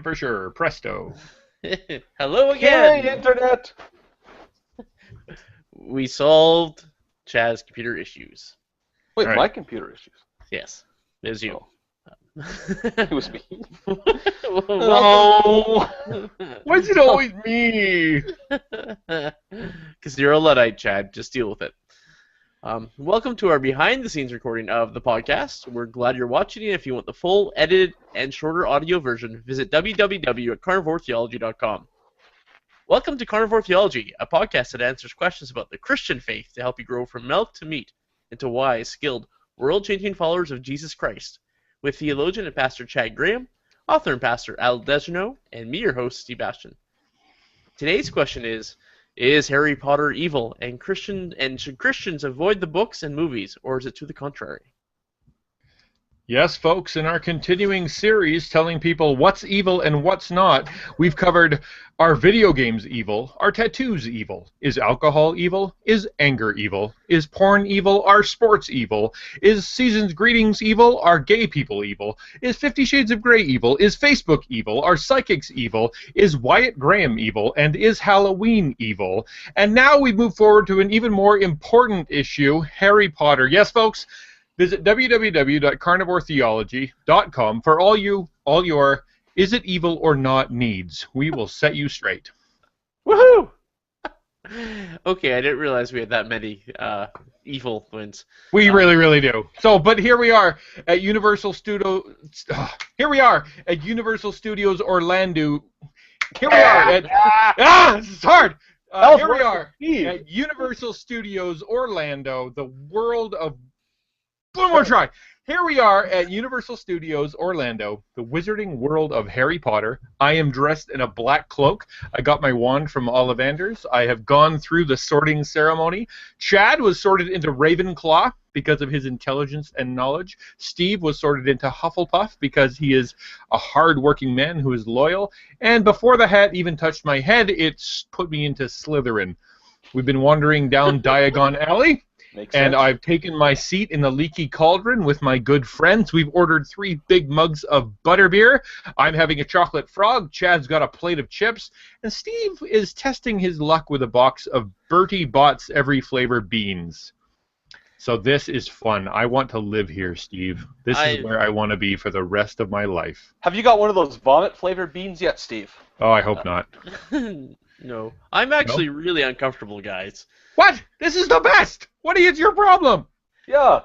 for sure. Presto. Hello again. Hey, Internet! We solved Chad's computer issues. Wait, Right. my computer issues. Yes, it was you. Oh. It was me. No! Why is it always me? Because you're a Luddite, Chad. Just deal with it. Welcome to our behind-the-scenes recording of the podcast. We're glad you're watching it. If you want the full, edited, and shorter audio version, visit www.carnivoretheology.com. Welcome to Carnivore Theology, a podcast that answers questions about the Christian faith to help you grow from milk to meat into wise, skilled, world-changing followers of Jesus Christ, with theologian and pastor Chad Graham, author and pastor Al Desjardins, and me, your host, Steve Bastian. Today's question is Harry Potter evil, and should Christians avoid the books and movies, or is it to the contrary? Yes, folks, in our continuing series telling people what's evil and what's not, we've covered are video games evil? Are tattoos evil? Is alcohol evil? Is anger evil? Is porn evil? Are sports evil? Is season's greetings evil? Are gay people evil? Is 50 Shades of Grey evil? Is Facebook evil? Are psychics evil? Is Wyatt Graham evil? And is Halloween evil? And now we move forward to an even more important issue, Harry Potter. Yes, folks, visit www.carnivoretheology.com for all your is it evil or not needs. We will set you straight. Woohoo! Okay, I didn't realize we had that many evil ones. We really do. So, but here we are at Universal Studios. Here we are at Universal Studios Orlando. Here we are at this is hard. Here we are at Universal Studios Orlando, the world of. One more try. Here we are at Universal Studios Orlando, the wizarding world of Harry Potter. I am dressed in a black cloak. I got my wand from Ollivanders. I have gone through the sorting ceremony. Chad was sorted into Ravenclaw because of his intelligence and knowledge. Steve was sorted into Hufflepuff because he is a hard-working man who is loyal. And before the hat even touched my head, it's put me into Slytherin. We've been wandering down Diagon Alley. And I've taken my seat in the leaky cauldron with my good friends. We've ordered 3 big mugs of butterbeer. I'm having a chocolate frog. Chad's got a plate of chips. And Steve is testing his luck with a box of Bertie Bott's Every Flavor beans. So this is fun. I want to live here, Steve. This is where I want to be for the rest of my life. Have you got one of those vomit-flavored beans yet, Steve? Oh, I hope not. No. I'm actually really uncomfortable, guys. What? This is the best! What is your problem? Yeah,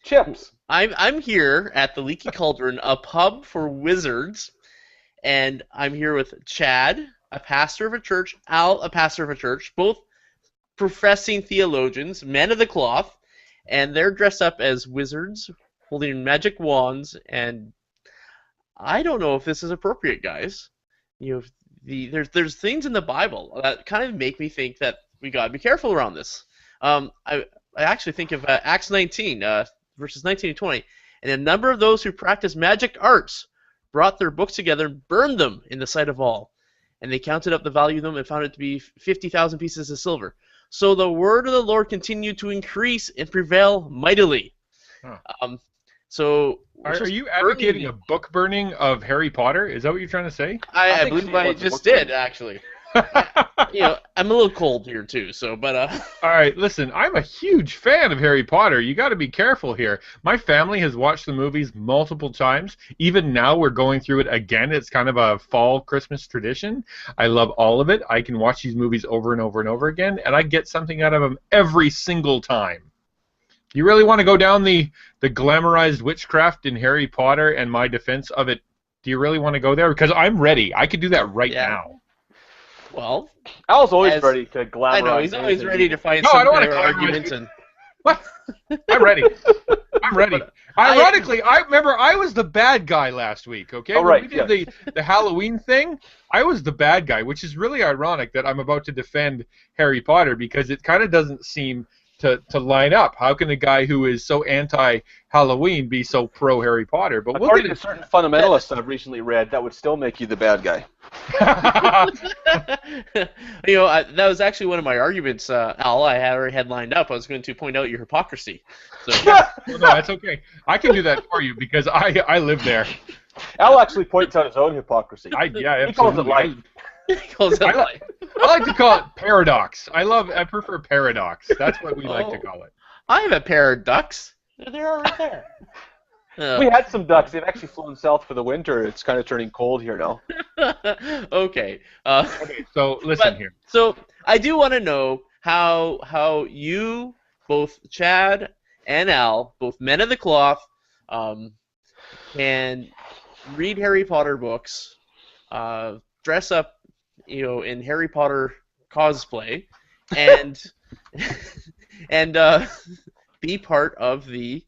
chips. I'm here at the Leaky Cauldron, a pub for wizards, and I'm here with Chad, a pastor of a church, Al, a pastor of a church, both professing theologians, men of the cloth, and they're dressed up as wizards, holding magic wands, and I don't know if this is appropriate, guys. You know, there's things in the Bible that kind of make me think that we gotta be careful around this. I actually think of Acts 19, verses 19 and 20, and a number of those who practiced magic arts brought their books together and burned them in the sight of all. And they counted up the value of them and found it to be 50,000 pieces of silver. So the word of the Lord continued to increase and prevail mightily. Huh. So are you advocating a book burning of Harry Potter? Is that what you're trying to say? I believe I just did, actually. I'm a little cold here too, so but all right, listen, I'm a huge fan of Harry Potter. You got to be careful here. My family has watched the movies multiple times. Even now we're going through it again. It's kind of a fall Christmas tradition. I love all of it. I can watch these movies over and over and over again, and I get something out of them every single time. You really want to go down the glamorized witchcraft in Harry Potter and my defense of it? Do you really want to go there? Because I'm ready. I could do that right now. Well, Al's always ready to glamorize. I know, he's always ready to find some kind of argument. And... What? I'm ready. I'm ready. Ironically, I remember I was the bad guy last week, okay? Oh, right, when we did the Halloween thing, I was the bad guy, which is really ironic that I'm about to defend Harry Potter because it kind of doesn't seem to line up. How can a guy who is so anti-Halloween be so pro-Harry Potter? But according to certain fundamentalists I've recently read, that would still make you the bad guy. That was actually one of my arguments, Al. I already had lined up. I was going to point out your hypocrisy. So. No, that's okay. I can do that for you because I live there. Al actually points out his own hypocrisy. Yeah, He calls it absolutely. life. He calls it life. I like to call it paradox. I prefer paradox. That's what we like to call it. I have a pair of ducks. They're all right there. We had some ducks. They've actually flown south for the winter. It's kind of turning cold here now. Okay. Okay, so listen here. So I do want to know how you, both Chad and Al, both men of the cloth, can read Harry Potter books, dress up, in Harry Potter cosplay, and be part of the.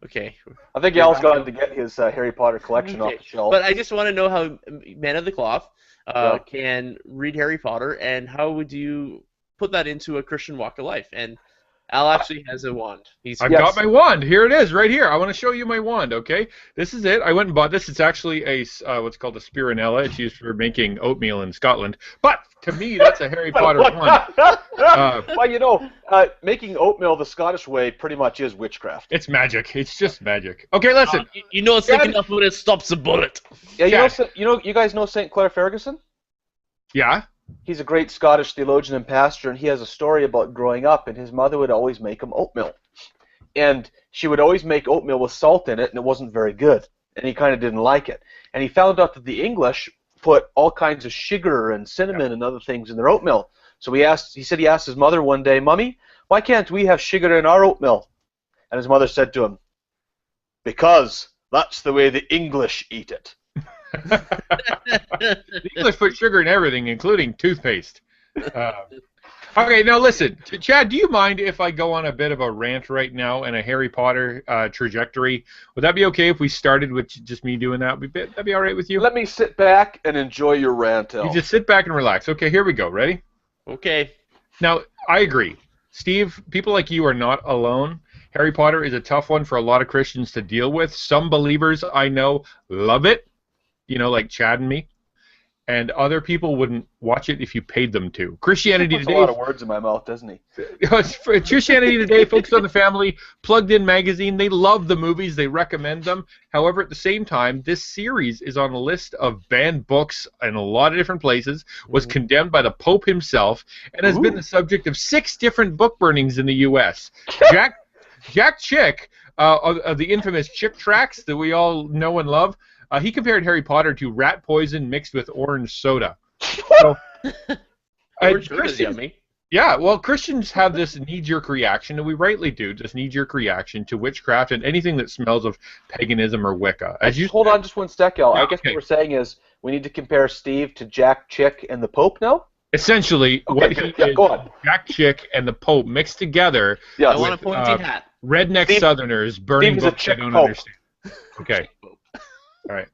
Okay. I think Al's gone to get his Harry Potter collection off the shelf. But I just want to know how men of the cloth can read Harry Potter, and how would you put that into a Christian walk of life? And Al actually has a wand. I've got my wand. Here it is, right here. I want to show you my wand, okay? This is it. I went and bought this. It's actually a what's called a spironella. It's used for making oatmeal in Scotland. But to me, that's a Harry Potter wand. Well, making oatmeal the Scottish way pretty much is witchcraft. It's magic. It's just magic. Okay, listen. It's thick enough when it stops a bullet. Yeah, you guys know St. Clair Ferguson? Yeah? He's a great Scottish theologian and pastor, and he has a story about growing up, and his mother would always make him oatmeal. And she would always make oatmeal with salt in it, and it wasn't very good. And he kind of didn't like it. And he found out that the English put all kinds of sugar and cinnamon and other things in their oatmeal. So he said he asked his mother one day, "Mummy, why can't we have sugar in our oatmeal?" And his mother said to him, "Because that's the way the English eat it." The English put sugar in everything, including toothpaste. Okay, now listen. Chad, do you mind if I go on a bit of a rant right now and a Harry Potter trajectory? Would that be okay if we started with just me doing that? Would that be all right with you? Let me sit back and enjoy your rant, Al. You just sit back and relax. Okay, here we go. Ready? Okay. Now, I agree. Steve, people like you are not alone. Harry Potter is a tough one for a lot of Christians to deal with. Some believers I know love it. Like Chad and me, and other people wouldn't watch it if you paid them to. Christianity Today. A lot of words in my mouth, doesn't he? Christianity Today, Focus on the Family, Plugged In magazine. They love the movies. They recommend them. However, at the same time, this series is on a list of banned books in a lot of different places. Was condemned by the Pope himself, and has been the subject of 6 different book burnings in the U.S. Jack Chick of the infamous Chick tracts that we all know and love. He compared Harry Potter to rat poison mixed with orange soda. So, Orange soda's yummy. Yeah, well, Christians have this knee-jerk reaction, and we rightly do, this knee-jerk reaction to witchcraft and anything that smells of paganism or Wicca. Hold on just one sec, Al. Yeah, I guess what we're saying is we need to compare Steve to Jack Chick and the Pope now? Essentially, what he is, go on. Jack Chick and the Pope mixed together. Yes. I want a pointy hat. Redneck Southerners burning books they don't understand. Okay. All right.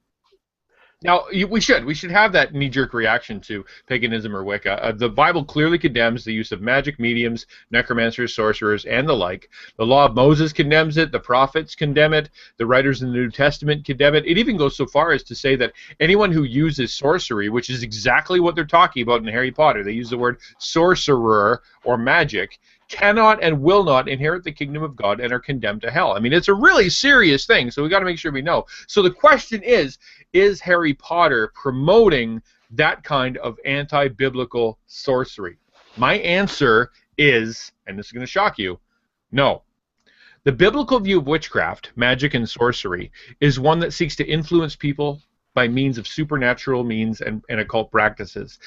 Now, we should have that knee-jerk reaction to paganism or Wicca. The Bible clearly condemns the use of magic, mediums, necromancers, sorcerers, and the like. The Law of Moses condemns it. The prophets condemn it. The writers in the New Testament condemn it. It even goes so far as to say that anyone who uses sorcery, which is exactly what they're talking about in Harry Potter, they use the word sorcerer or magic, cannot and will not inherit the kingdom of God and are condemned to hell. I mean, it's a really serious thing, so we got to make sure we know. So the question is Harry Potter promoting that kind of anti-biblical sorcery? My answer is, and this is going to shock you, no. The biblical view of witchcraft, magic, and sorcery is one that seeks to influence people by means of supernatural means and occult practices.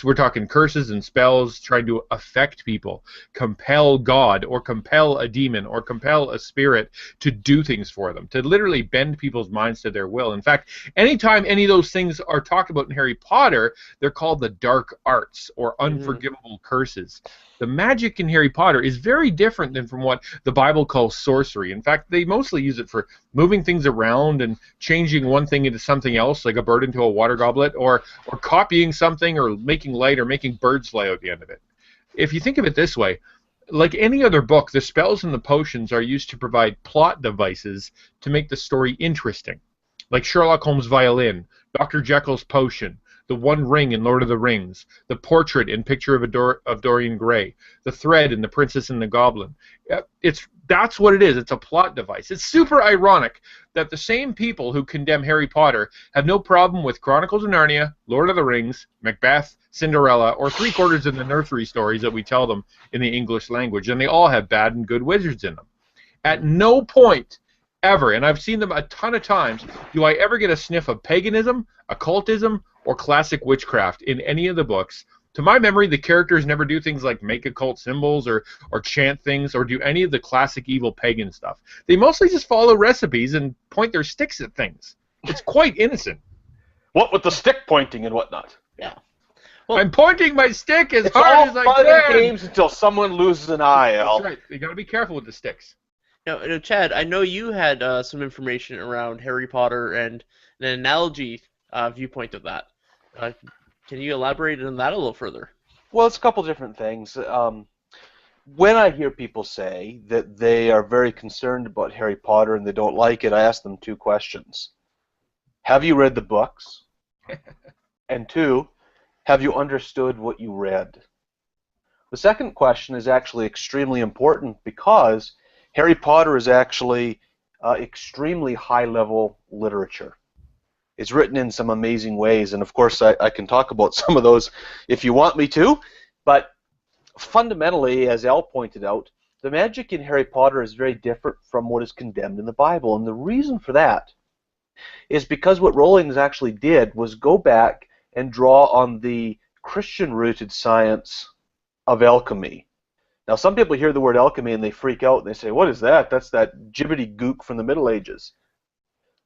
We're talking curses and spells, trying to affect people, compel God, or compel a demon, or compel a spirit to do things for them, to literally bend people's minds to their will. In fact, anytime any of those things are talked about in Harry Potter, they're called the dark arts, or unforgivable curses. The magic in Harry Potter is very different than from what the Bible calls sorcery. In fact, they mostly use it for moving things around and changing one thing into something else, like a bird into a water goblet, or copying something, or making light, or making birds fly out the end of it. If you think of it this way, like any other book, the spells and the potions are used to provide plot devices to make the story interesting. Like Sherlock Holmes' violin, Dr. Jekyll's potion, the One Ring in Lord of the Rings, the portrait and picture of Dorian Gray, the thread in The Princess and the Goblin. That's what it is. It's a plot device. It's super ironic that the same people who condemn Harry Potter have no problem with Chronicles of Narnia, Lord of the Rings, Macbeth, Cinderella, or three-quarters of the nursery stories that we tell them in the English language, and they all have bad and good wizards in them. At no point ever, and I've seen them a ton of times, do I ever get a sniff of paganism, occultism, or classic witchcraft in any of the books. To my memory, the characters never do things like make occult symbols or chant things or do any of the classic evil pagan stuff. They mostly just follow recipes and point their sticks at things. It's quite innocent. What with the stick pointing and whatnot. Yeah. Well, I'm pointing my stick as it's hard as I can. It's all fun and games until someone loses an eye, Al. That's right. You got to be careful with the sticks. Now, Chad, I know you had some information around Harry Potter and an analogy viewpoint of that. Can you elaborate on that a little further? Well, it's a couple different things. When I hear people say that they are very concerned about Harry Potter and they don't like it, I ask them two questions. Have you read the books? And two, have you understood what you read? The second question is actually extremely important because Harry Potter is actually extremely high-level literature. It's written in some amazing ways, and of course I can talk about some of those if you want me to, but fundamentally, as Al pointed out, the magic in Harry Potter is very different from what is condemned in the Bible, and the reason for that is because what Rowling actually did was go back and draw on the Christian-rooted science of alchemy. Now, some people hear the word alchemy and they freak out and they say, what is that? That's that jibbity gook from the Middle Ages.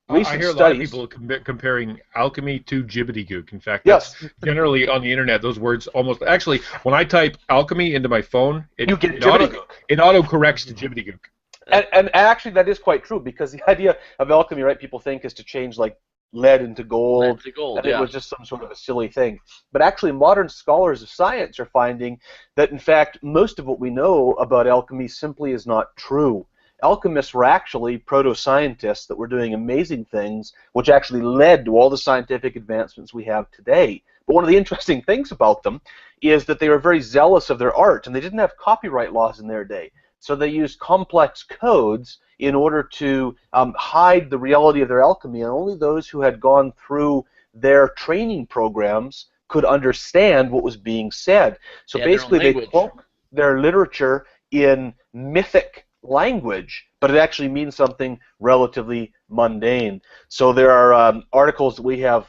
I hear a lot of people comparing alchemy to jibbity-gook. In fact, that's generally on the internet. Those words almost actually, when I type alchemy into my phone, it auto-corrects to jibbity-gook. And actually, that is quite true because the idea of alchemy, right? People think is to change like lead into gold, and it was just some sort of a silly thing. But actually, modern scholars of science are finding that, in fact, most of what we know about alchemy simply is not true. Alchemists were actually proto-scientists that were doing amazing things, which actually led to all the scientific advancements we have today. But one of the interesting things about them is that they were very zealous of their art, and they didn't have copyright laws in their day. So they used complex codes in order to hide the reality of their alchemy, and only those who had gone through their training programs could understand what was being said. So basically they cloak their literature in mythic language, but it actually means something relatively mundane. So there are articles that we have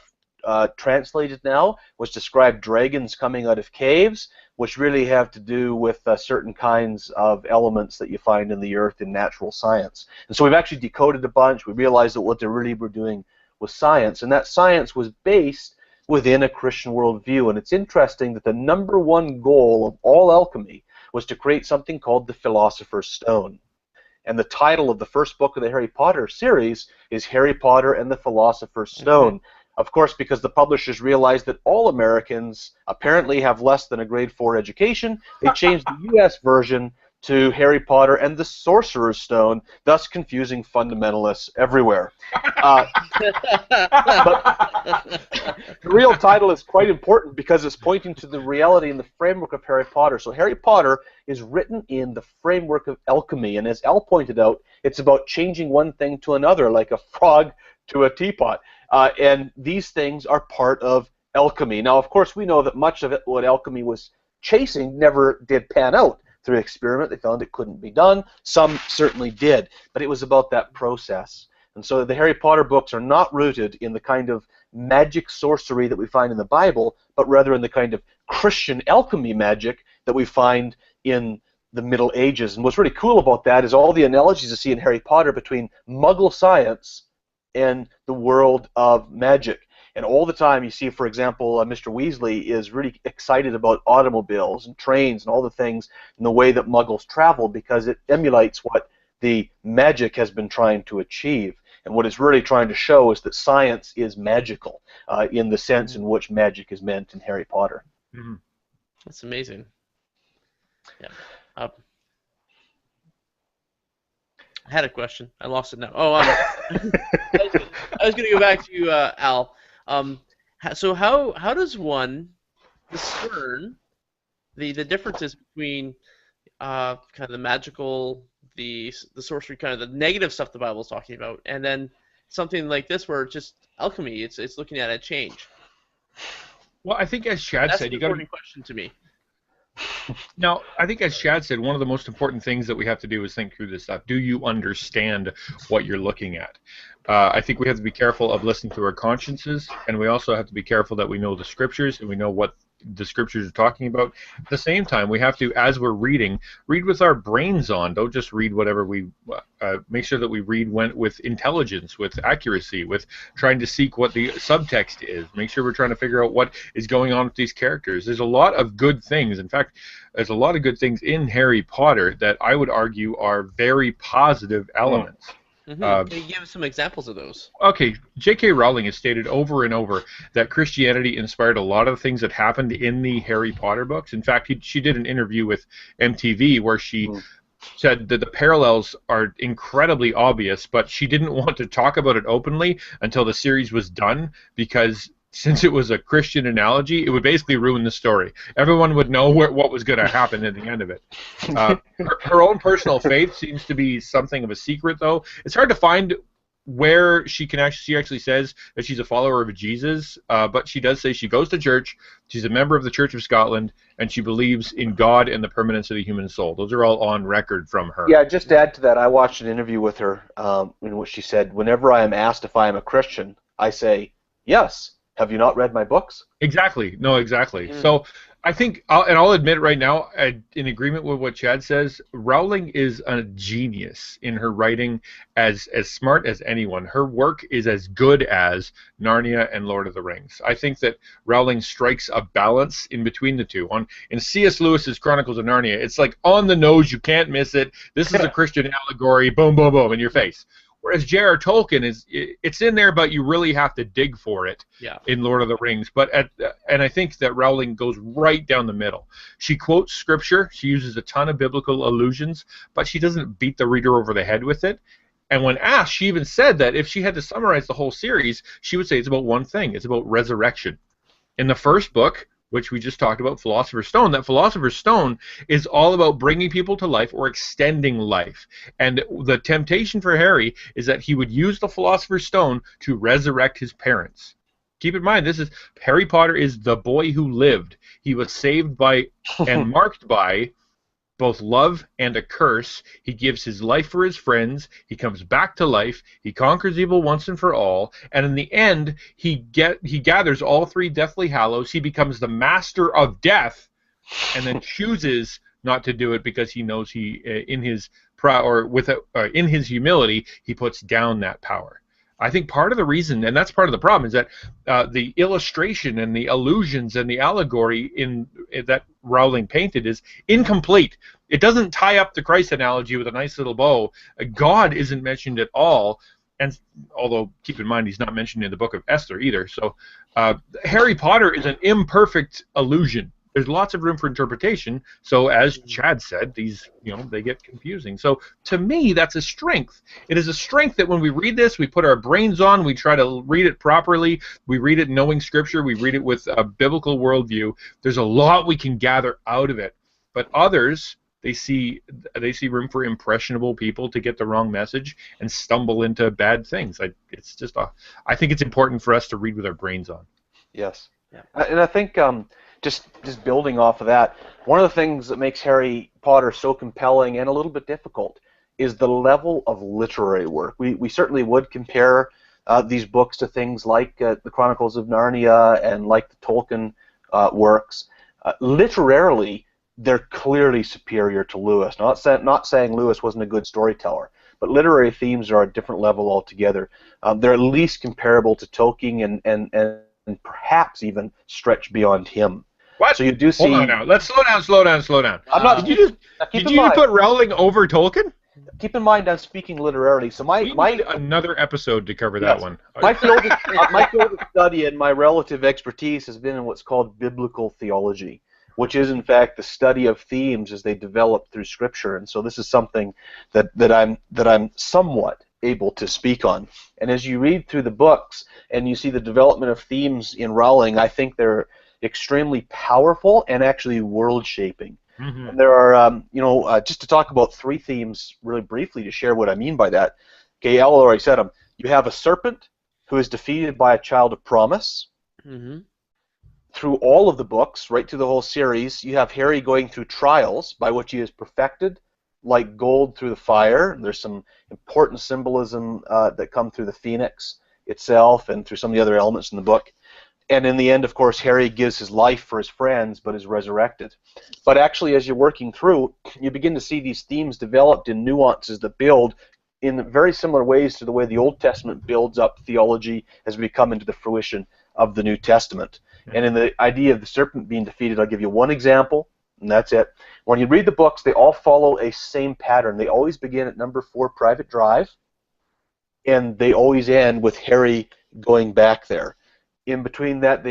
translated now, which describe dragons coming out of caves, which really have to do with certain kinds of elements that you find in the earth in natural science. And so we've actually decoded a bunch. We realized that what they really were doing was science, and that science was based within a Christian worldview. And it's interesting that the number one goal of all alchemy was to create something called the Philosopher's Stone. And the title of the first book of the Harry Potter series is Harry Potter and the Philosopher's Stone. Of course, because the publishers realized that all Americans apparently have less than a grade 4 education, they changed the U.S. version to Harry Potter and the Sorcerer's Stone, thus confusing fundamentalists everywhere. But the real title is quite important because it's pointing to the reality and the framework of Harry Potter. So Harry Potter is written in the framework of alchemy, and as Al pointed out, it's about changing one thing to another, like a frog to a teapot. And these things are part of alchemy. Now, of course, we know that much of it, what alchemy was chasing, never did pan out. Through experiment, they found it couldn't be done. Some certainly did, but it was about that process. And so the Harry Potter books are not rooted in the kind of magic sorcery that we find in the Bible, but rather in the kind of Christian alchemy magic that we find in the Middle Ages. And what's really cool about that is all the analogies you see in Harry Potter between Muggle science and the world of magic. And all the time you see, for example, Mr. Weasley is really excited about automobiles and trains and all the things and the way that Muggles travel because it emulates what the magic has been trying to achieve. And what it's really trying to show is that science is magical in the sense in which magic is meant in Harry Potter. Mm-hmm. That's amazing. Yeah. I had a question. I lost it now. Oh, I was going to go back to you, Al. So how does one discern the differences between kind of the magical, the sorcery, kind of the negative stuff the Bible's talking about, and then something like this where it's just alchemy, it's looking at a change? Well, I think as Chad That's said, an you got to. important question to me. Now, I think as Chad said, one of the most important things that we have to do is think through this stuff. Do you understand what you're looking at? I think we have to be careful of listening to our consciences, and we also have to be careful that we know the scriptures and we know what the scriptures are talking about. At the same time, we have to, as we're reading, read with our brains on. Don't just read whatever we. Make sure that we read with intelligence, with accuracy, with trying to seek what the subtext is. Make sure we're trying to figure out what is going on with these characters. There's a lot of good things. In fact, there's a lot of good things in Harry Potter that I would argue are very positive elements. Mm-hmm. Can you give some examples of those? Okay, J.K. Rowling has stated over and over that Christianity inspired a lot of the things that happened in the Harry Potter books. In fact, she did an interview with MTV where she said that the parallels are incredibly obvious, but she didn't want to talk about it openly until the series was done because since it was a Christian analogy, it would basically ruin the story. Everyone would know what was going to happen at the end of it. Her own personal faith seems to be something of a secret, though. It's hard to find where she actually says that she's a follower of Jesus, but she does say she goes to church, she's a member of the Church of Scotland, and she believes in God and the permanence of the human soul. Those are all on record from her. Yeah, just to add to that, I watched an interview with her in which she said, whenever I am asked if I am a Christian, I say, yes. Have you not read my books? Exactly. No, exactly. So I think, I'll admit right now, in agreement with what Chad says, Rowling is a genius in her writing, as smart as anyone. Her work is as good as Narnia and Lord of the Rings. I think that Rowling strikes a balance in between the two. In C.S. Lewis's Chronicles of Narnia, it's like on the nose, you can't miss it. This is a Christian allegory, boom, boom, boom, in your face. Whereas J.R. Tolkien it's in there, but you really have to dig for it in Lord of the Rings. And I think that Rowling goes right down the middle. She quotes scripture, she uses a ton of biblical allusions, but she doesn't beat the reader over the head with it. And when asked, she even said that if she had to summarize the whole series, she would say it's about one thing. It's about resurrection. In the first book, which we just talked about, Philosopher's Stone, that Philosopher's Stone is all about bringing people to life or extending life. And the temptation for Harry is that he would use the Philosopher's Stone to resurrect his parents. Keep in mind, Harry Potter is the boy who lived. He was saved by and marked by both love and a curse. He gives his life for his friends. He comes back to life. He conquers evil once and for all. And in the end, he gathers all three Deathly Hallows. He becomes the master of death, and then chooses not to do it because he knows in his humility, he puts down that power. I think part of the reason, and that's part of the problem, is that the illustration and the allusions and the allegory that Rowling painted is incomplete. It doesn't tie up the Christ analogy with a nice little bow. God isn't mentioned at all, and although keep in mind he's not mentioned in the book of Esther either. So Harry Potter is an imperfect allusion. There's lots of room for interpretation. So as Chad said, these they get confusing. So to me, that's a strength. It is a strength that when we read this, we put our brains on, we try to read it properly, we read it knowing Scripture, we read it with a biblical worldview. There's a lot we can gather out of it. But others, they see room for impressionable people to get the wrong message and stumble into bad things. I think it's important for us to read with our brains on. Yes. Yeah. And I think just building off of that, one of the things that makes Harry Potter so compelling and a little bit difficult is the level of literary work. We certainly would compare these books to things like the Chronicles of Narnia and like the Tolkien works. Literarily, they're clearly superior to Lewis. Not saying Lewis wasn't a good storyteller, but literary themes are a different level altogether. They're at least comparable to Tolkien and perhaps even stretch beyond him. What? So you do see. Hold on now. Let's slow down. I'm not. Did you put Rowling over Tolkien? Keep in mind, I'm speaking literarily. So we need another episode to cover that one. My field of study and my relative expertise has been in what's called biblical theology, which is in fact the study of themes as they develop through Scripture. And so this is something that I'm somewhat able to speak on. And as you read through the books and you see the development of themes in Rowling, I think they're extremely powerful and actually world-shaping. Mm-hmm. And there are, just to talk about 3 themes really briefly to share what I mean by that. Okay, Al already said them. You have a serpent who is defeated by a child of promise. Mm-hmm. Through all of the books, right through the whole series, you have Harry going through trials by which he is perfected, like gold through the fire. There's some important symbolism that come through the phoenix itself and through some of the other elements in the book. And in the end, of course, Harry gives his life for his friends, but is resurrected. But actually, as you're working through, you begin to see these themes developed in nuances that build in very similar ways to the way the Old Testament builds up theology as we come into the fruition of the New Testament. And in the idea of the serpent being defeated, I'll give you one example, and that's it. When you read the books, they all follow a same pattern. They always begin at number 4, Private Drive, and they always end with Harry going back there. In between that,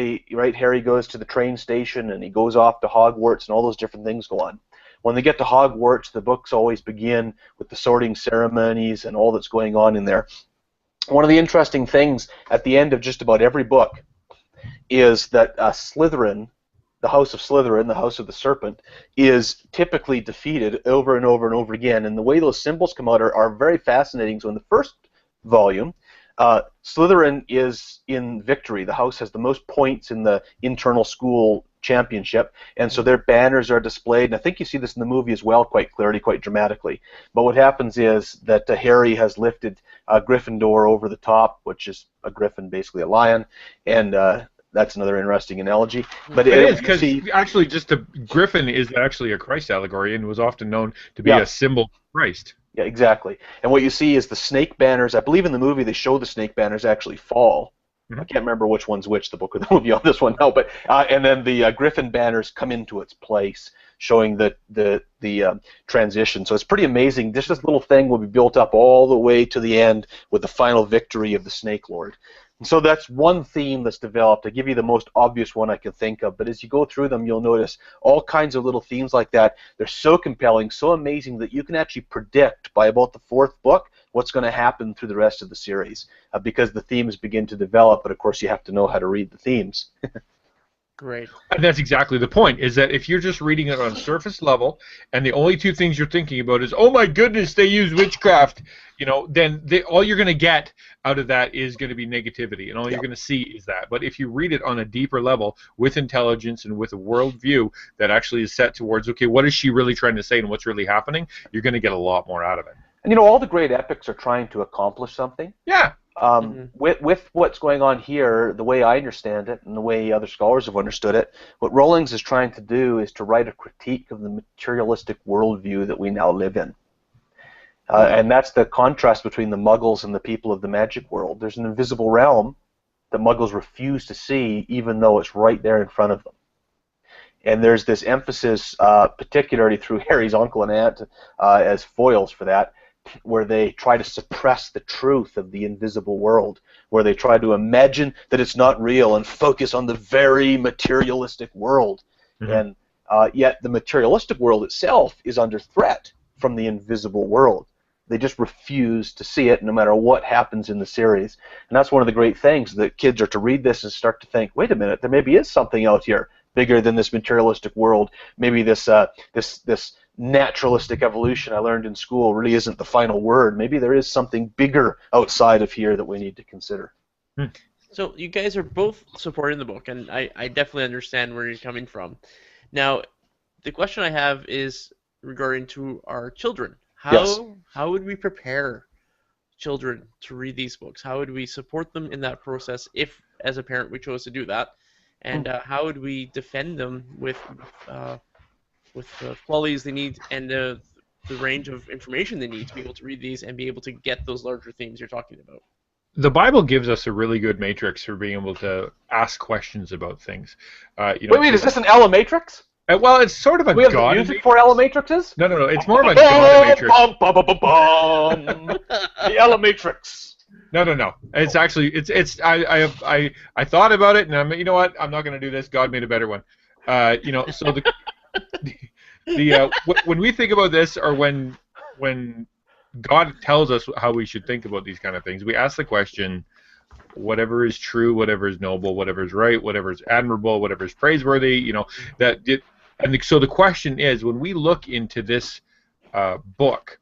Harry goes to the train station, and he goes off to Hogwarts, and all those different things go on. When they get to Hogwarts, the books always begin with the sorting ceremonies and all that's going on in there. One of the interesting things at the end of just about every book is that Slytherin, the House of Slytherin, the House of the Serpent, is typically defeated over and over and over again. And the way those symbols come out are very fascinating. So in the first volume, Slytherin is in victory. The house has the most points in the internal school championship, and so their banners are displayed. And I think you see this in the movie as well, quite clearly, quite dramatically. But what happens is that Harry has lifted Gryffindor over the top, which is a griffin, basically a lion, and that's another interesting analogy. But it is, because actually just a griffin is actually a Christ allegory and was often known to be a symbol of Christ. Yeah, exactly. And what you see is the snake banners. I believe in the movie they show the snake banners actually fall. Mm-hmm. I can't remember which one's which, the book or the movie on this one now. But and then the griffin banners come into its place, showing the transition. So it's pretty amazing. This little thing will be built up all the way to the end with the final victory of the Snake Lord. And so that's one theme that's developed. I give you the most obvious one I can think of, but as you go through them, you'll notice all kinds of little themes like that. They're so compelling, so amazing that you can actually predict by about the 4th book what's going to happen through the rest of the series, because the themes begin to develop, but of course you have to know how to read the themes. Great. And that's exactly the point, is that if you're just reading it on surface level and the only 2 things you're thinking about is, oh my goodness, they use witchcraft, then all you're going to get out of that is going to be negativity, and all you're going to see is that. But if you read it on a deeper level with intelligence and with a worldview that actually is set towards, okay, what is she really trying to say and what's really happening, you're going to get a lot more out of it. And all the great epics are trying to accomplish something. Yeah. With what's going on here, the way I understand it and the way other scholars have understood it, what Rowling is trying to do is to write a critique of the materialistic worldview that we now live in. And that's the contrast between the Muggles and the people of the magic world. There's an invisible realm that Muggles refuse to see, even though it's right there in front of them. And there's this emphasis, particularly through Harry's uncle and aunt as foils for that, where they try to suppress the truth of the invisible world, where they try to imagine that it's not real and focus on the very materialistic world. Mm-hmm. And yet the materialistic world itself is under threat from the invisible world. They just refuse to see it no matter what happens in the series. And that's one of the great things, that kids are to read this and start to think, wait a minute, there maybe is something out here bigger than this materialistic world. Maybe this naturalistic evolution I learned in school really isn't the final word. Maybe there is something bigger outside of here that we need to consider. So you guys are both supporting the book, and I definitely understand where you're coming from. Now, the question I have is regarding to our children. How would we prepare children to read these books? How would we support them in that process if, as a parent, we chose to do that? And how would we defend them with the qualities they need and the range of information they need to be able to read these and be able to get those larger themes you're talking about? The Bible gives us a really good matrix for being able to ask questions about things. Wait, is this an Ella-matrix? Well, it's sort of a we have God the music for Ella-matrixes? No. It's more of a God matrix. The Ella-matrix. No. It's actually I thought about it, and you know what? I'm not going to do this. God made a better one. So when we think about this, or when God tells us how we should think about these kind of things. We ask the question, whatever is true, whatever is noble, whatever is right, whatever is admirable, whatever is praiseworthy, so the question is, when we look into this book,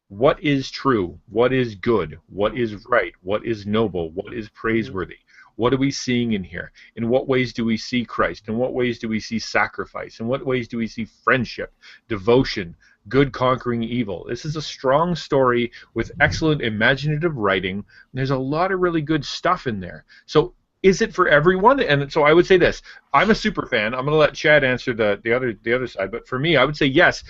what is true? What is good? What is right? What is noble? What is praiseworthy? What are we seeing in here? In what ways do we see Christ? In what ways do we see sacrifice? In what ways do we see friendship, devotion, good conquering evil? This is a strong story with excellent imaginative writing. There's a lot of really good stuff in there. So is it for everyone? And so I would say this. I'm a super fan. I'm going to let Chad answer the other side. But for me, I would say yes.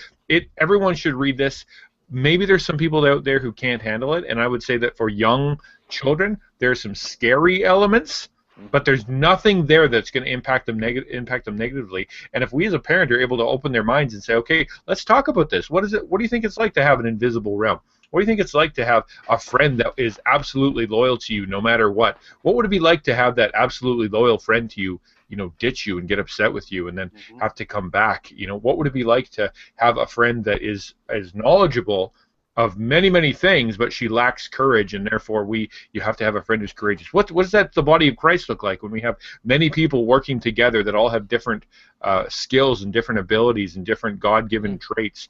Everyone should read this. Maybe there's some people out there who can't handle it, and I would say that for young children, there's some scary elements, but there's nothing there that's going to impact them negatively. And if we as a parent are able to open their minds and say, okay, let's talk about this. What do you think it's like to have an invisible realm? What do you think it's like to have a friend that is absolutely loyal to you no matter what? What would it be like to have that absolutely loyal friend to you, ditch you and get upset with you and then have to come back? What would it be like to have a friend that is knowledgeable of many, many things, but she lacks courage, and therefore you have to have a friend who's courageous? What does the body of Christ look like when we have many people working together that all have different skills and different abilities and different God-given traits?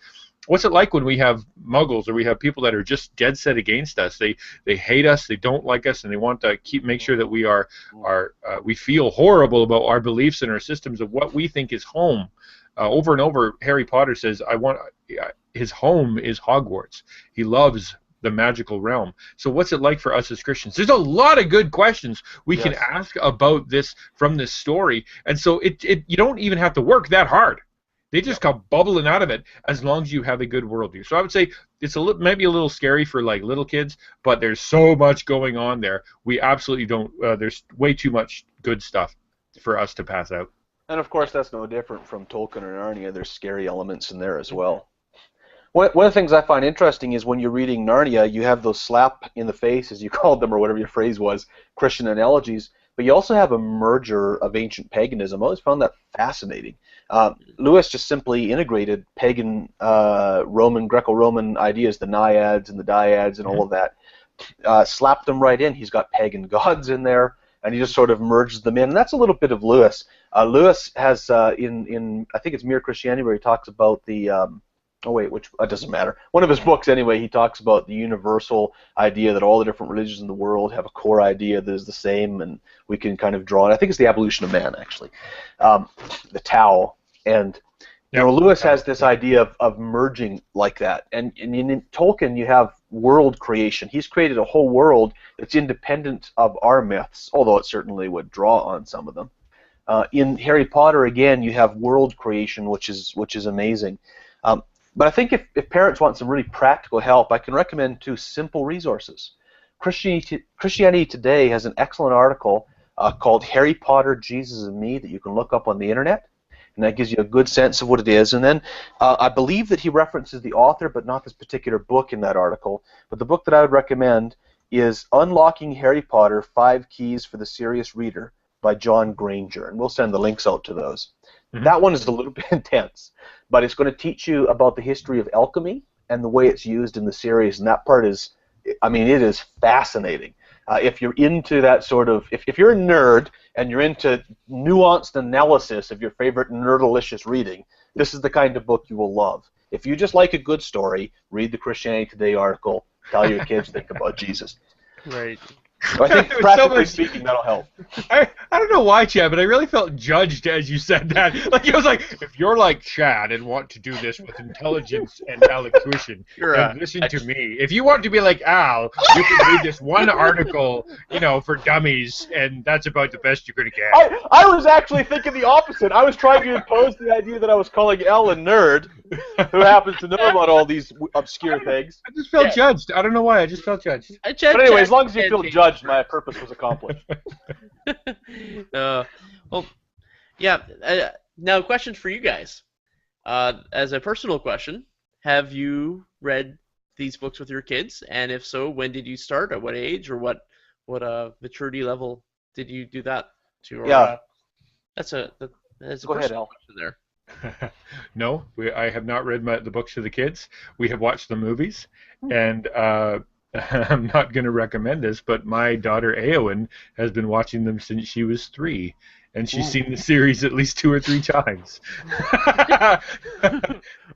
What's it like when we have muggles or we have people that are just dead set against us? They hate us, they don't like us, and they want to make sure that we feel horrible about our beliefs and our systems of what we think is home. Over and over, Harry Potter says, his home is Hogwarts. He loves the magical realm. So what's it like for us as Christians? There's a lot of good questions we can ask about this from this story, and so you don't even have to work that hard. They just come bubbling out of it as long as you have a good worldview. So I would say it's maybe a little scary for like little kids, but there's so much going on there. We absolutely don't. There's way too much good stuff for us to pass out. And of course, that's no different from Tolkien or Narnia. There's scary elements in there as well. One of the things I find interesting is when you're reading Narnia, you have those slap in the face, as you called them, or whatever your phrase was, Christian analogies. But you also have a merger of ancient paganism. I always found that fascinating. Lewis just simply integrated pagan Greco-Roman ideas, the naiads and the dyads and all of that, slapped them right in. He's got pagan gods in there, and he just sort of merged them in. And that's a little bit of Lewis. Lewis has, in I think it's Mere Christianity, where he talks about the... it doesn't matter. One of his books, anyway, he talks about the universal idea that all the different religions in the world have a core idea that is the same, and we can kind of draw it. I think it's the evolution of man, actually, the Tao. And Lewis has this idea of merging like that. And in Tolkien, you have world creation. He's created a whole world that's independent of our myths, although it certainly would draw on some of them. In Harry Potter, again, you have world creation, which is amazing. But I think if parents want some really practical help, I can recommend two simple resources. Christianity Today has an excellent article called Harry Potter, Jesus and Me that you can look up on the internet, and that gives you a good sense of what it is. And then I believe that he references the author, but not this particular book in that article. But the book that I would recommend is Unlocking Harry Potter, 5 Keys for the Serious Reader by John Granger, and we'll send the links out to those. That one is a little bit intense, but it's going to teach you about the history of alchemy and the way it's used in the series, and that part is, it is fascinating. If you're into that sort of, if you're a nerd and you're into nuanced analysis of your favorite nerdalicious reading, this is the kind of book you will love. If you just like a good story, read the Christianity Today article, tell your kids think about Jesus. Right. So I think practically speaking, that'll help. I don't know why, Chad, but I really felt judged as you said that. Like, it was like, if you're like Chad and want to do this with intelligence and elocution, then listen to me. If you want to be like Al, you can read this one article, for dummies, and that's about the best you're going to get. I was actually thinking the opposite. I was trying to impose the idea that I was calling Al a nerd, who happens to know about all these obscure things. I just felt judged. I don't know why. I just felt judged. But anyway, as long as you feel judged, my purpose was accomplished. Now, questions for you guys. As a personal question, have you read these books with your kids? And if so, when did you start? At what age, or what maturity level did you do that to? Yeah. That's a Go ahead, Al. question there. No, I have not read the books to the kids. We have watched the movies, and I'm not going to recommend this, but my daughter Eowyn has been watching them since she was 3, and she's seen the series at least 2 or 3 times.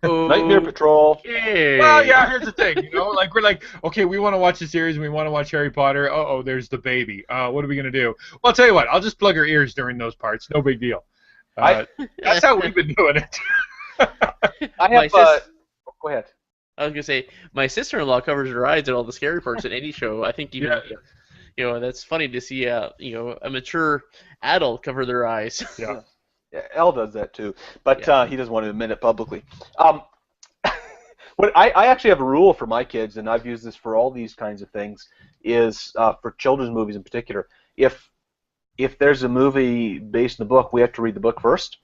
Nightmare Patrol. Okay. Well, yeah, here's the thing, like we're like, okay, we want to watch the series and we want to watch Harry Potter. Oh, there's the baby. What are we gonna do? Well, I'll tell you what, I'll just plug her ears during those parts. No big deal. That's how we've been doing it. I have. Go ahead. I was gonna say my sister-in-law covers her eyes at all the scary parts in any show. I think even that's funny to see a mature adult cover their eyes. Yeah. Yeah, Elle does that too, but he doesn't want to admit it publicly. What I actually have a rule for my kids, and I've used this for all these kinds of things, is for children's movies in particular. If there's a movie based in the book, we have to read the book first.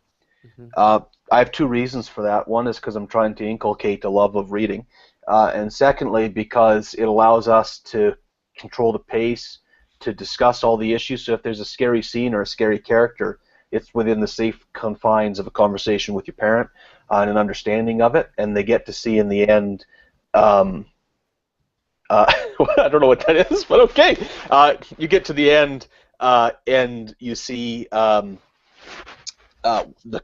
I have 2 reasons for that. One is because I'm trying to inculcate a love of reading, and secondly because it allows us to control the pace, to discuss all the issues. So if there's a scary scene or a scary character, it's within the safe confines of a conversation with your parent and an understanding of it, and they get to see in the end. I don't know what that is, but okay. You get to the end and you see the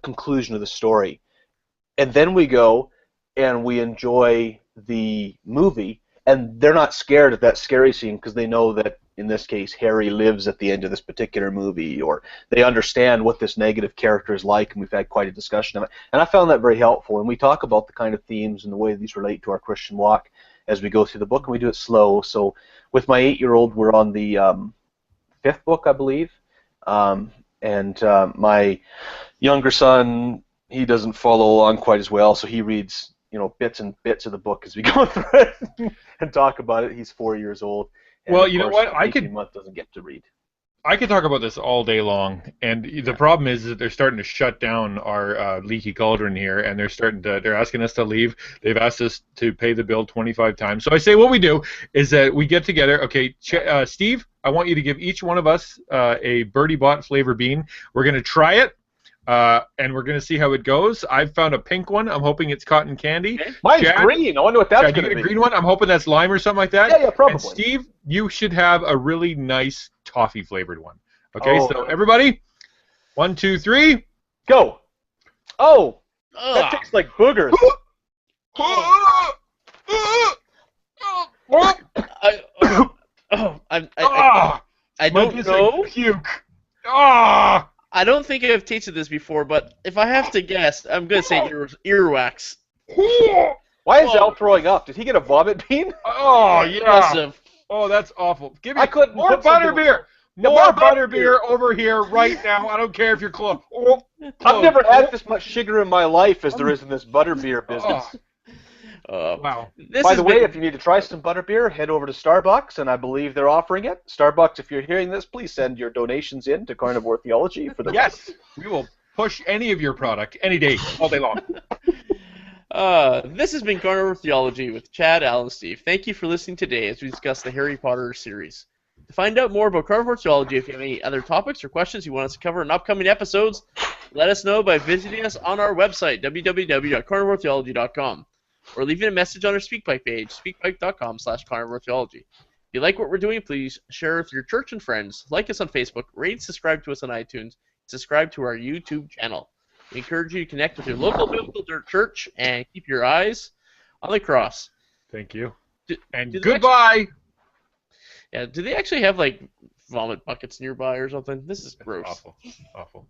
conclusion of the story, and then we go and we enjoy the movie, and they're not scared at that scary scene because they know that in this case Harry lives at the end of this particular movie, or they understand what this negative character is like, and we've had quite a discussion of it, and I found that very helpful. And we talk about the kind of themes and the way these relate to our Christian walk as we go through the book, and we do it slow. So with my 8-year-old, we're on the 5th book, I believe, and my younger son, he doesn't follow along quite as well, so he reads bits and bits of the book as we go through it and talk about it. He's 4 years old. And well, you know what? 18-month doesn't get to read. I could talk about this all day long, and the problem is that they're starting to shut down our leaky cauldron here, and they're asking us to leave. They've asked us to pay the bill 25 times. So I say what we do is that we get together. Okay, Steve, I want you to give each one of us a Birdie Bot flavor bean. We're going to try it. And we're going to see how it goes. I've found a pink one. I'm hoping it's cotton candy. Okay. Mine's green. I wonder what that's going to be. A green one? I'm hoping that's lime or something like that. Yeah, probably. And Steve, you should have a really nice toffee flavored one. Okay, so everybody, 1, 2, 3, go. Oh, that tastes like boogers. I don't know. Puke. I don't think I've tasted this before, but if I have to guess, I'm going to say earwax. Why is Al throwing up? Did he get a vomit bean? Oh, yeah. Impressive. Oh, that's awful. Give me more butterbeer. More butterbeer over here right now. I don't care if you're close. I've never had this much sugar in my life as there is in this butterbeer business. Wow. By the way, if you need to try some butterbeer, head over to Starbucks, and I believe they're offering it. Starbucks, if you're hearing this, please send your donations in to Carnivore Theology for the Yes, we will push any of your product any day, all day long. This has been Carnivore Theology with Chad, Al, and Steve. Thank you for listening today as we discuss the Harry Potter series. To find out more about Carnivore Theology, if you have any other topics or questions you want us to cover in upcoming episodes, let us know by visiting us on our website, www.carnivoretheology.com. or leaving a message on our SpeakPipe page, speakpipe.com/carnivoretheology. If you like what we're doing, please share with your church and friends, like us on Facebook, rate and subscribe to us on iTunes, subscribe to our YouTube channel. We encourage you to connect with your local biblical church and keep your eyes on the cross. Thank you. And goodbye! Do they actually have, like, vomit buckets nearby or something? This is gross. Awful.